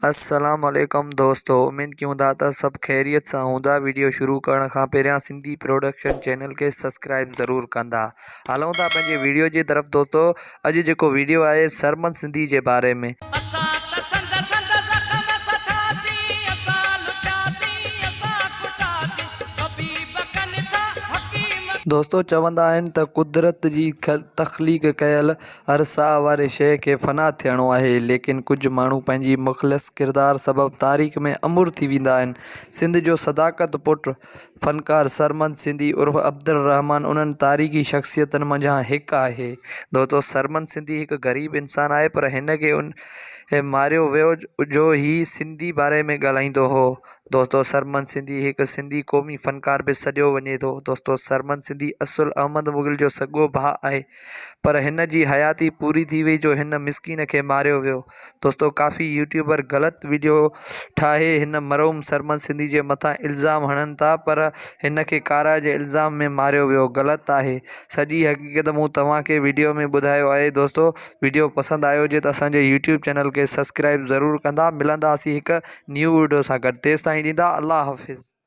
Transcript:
अस्सलाम वालेकुम दोस्तों, उम्मीद क्यूं था सब खैरियत सां हूंदा। वीडियो शुरू करण खां पहिरियां सिंधी प्रोडक्शन चैनल के सब्सक्राइब ज़रूर कंदा। हलूं था पंहिंजे वीडियो जी तरफ़ दोस्तों। अॼु जेको वीडियो आहे सरमन सिंधी जे बारे में। दोस्तों चवंदा आहिनि त कुदरत जी तख़लीक़ कयल हर साह वारे शइ खे फ़ना थियणो आहे, लेकिन कुझु माण्हू पंहिंजी मुख़लिस किरदार सबबु तारीख़ में अमुर थी वेंदा आहिनि। सिंध जो सदाकत पुट फ़नकार सरमन सिंधी उर्फ़ अब्दुल रहमान उन्हनि तारीख़ी शख़्सियतनि मंझां हिकु आहे। दोस्तों सरमन सिंधी हिकु ग़रीब इंसानु आहे, पर हिन खे उन मारियो वियो जो ही सिंधी बारे में ॻाल्हाईंदो हो। दोस्तों सरमन सिंधी हिकु सिंधी क़ौमी फ़नकार बि सॾियो वञे थो। दोस्तों सरमन सिंधी असुल अहमद मुग़ल जो सॻो भाउ आहे, पर हिन जी हयाती पूरी थी वई जो हिन मिसकीन खे मारियो वियो। दोस्तों काफ़ी यूट्यूबर ग़लति वीडियो ठाहे हिन मरहूम सरमन सिंधी जे मथां इल्ज़ाम हणनि था, पर हिन खे कारा जे इल्ज़ाम में मारियो वियो ग़लति आहे। सॼी हक़ीक़त मूं तव्हांखे वीडियो में ॿुधायो आहे। दोस्तों वीडियो पसंदि आयो हुजे त असांजे यूट्यूब चैनल खे सब्सक्राइब ज़रूर कंदा। मिलंदासीं हिकु न्यू वीडियो सां गॾु। तेसिताईं ॾींदा अल्लाह हाफ़िज़।